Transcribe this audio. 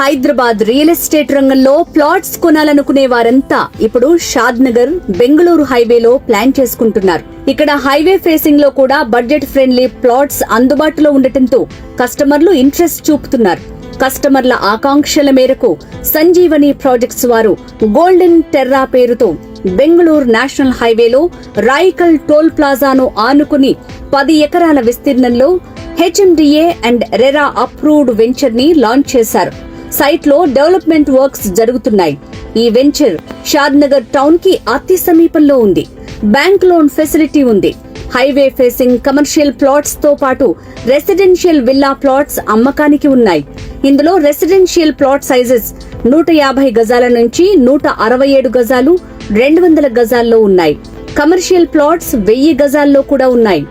Hyderabad real estate రంగంలో plots కొనాలనుకునే వారంతా ఇప్పుడు షాద్ నగర్ బెంగళూరు హైవేలో ప్లాన్ చేసుకుంటున్నారు. ఇక్కడ హైవే ఫేసింగ్ లో కూడా బడ్జెట్ ఫ్రెండ్లీ ప్లాట్స్ అందుబాటులో ఉండటంతో కస్టమర్లు ఇంట్రెస్ట్ చూపుతున్నారు. కస్టమర్ల ఆకాంక్షల మేరకు సంజీవని ప్రాజెక్ట్స్ వారు గోల్డెన్ టెర్రా పేరుతో బెంగళూరు నేషనల్ హైవేలో రాయికల్ టోల్ ప్లాజాను ఆనుకుని 10 ఎకరాల విస్తీర్ణంలో HMDA and RERA approved venture ని లాంచ్ చేశారు. సైట్ లో డెవలప్మెంట్ వర్క్స్ జరుగుతున్నాయి. ఈ వెంచర్ షాద్ నగర్ టౌన్ కి అతి సమీపంలో ఉంది. బ్యాంక్ లోన్ ఫెసిలిటీ ఉంది. హైవే ఫేసింగ్ కమర్షియల్ ప్లాట్స్ తో పాటు రెసిడెన్షియల్ విల్లా ప్లాట్స్ అమ్మకానికి ఉన్నాయి. ఇందులో రెసిడెన్షియల్ ప్లాట్ సైజెస్ 150 గజాల నుంచి 167 గజాలు, 200 గజాల్లో ఉన్నాయి. కమర్షియల్ ప్లాట్స్ 1000 గజాల్లో కూడా ఉన్నాయి.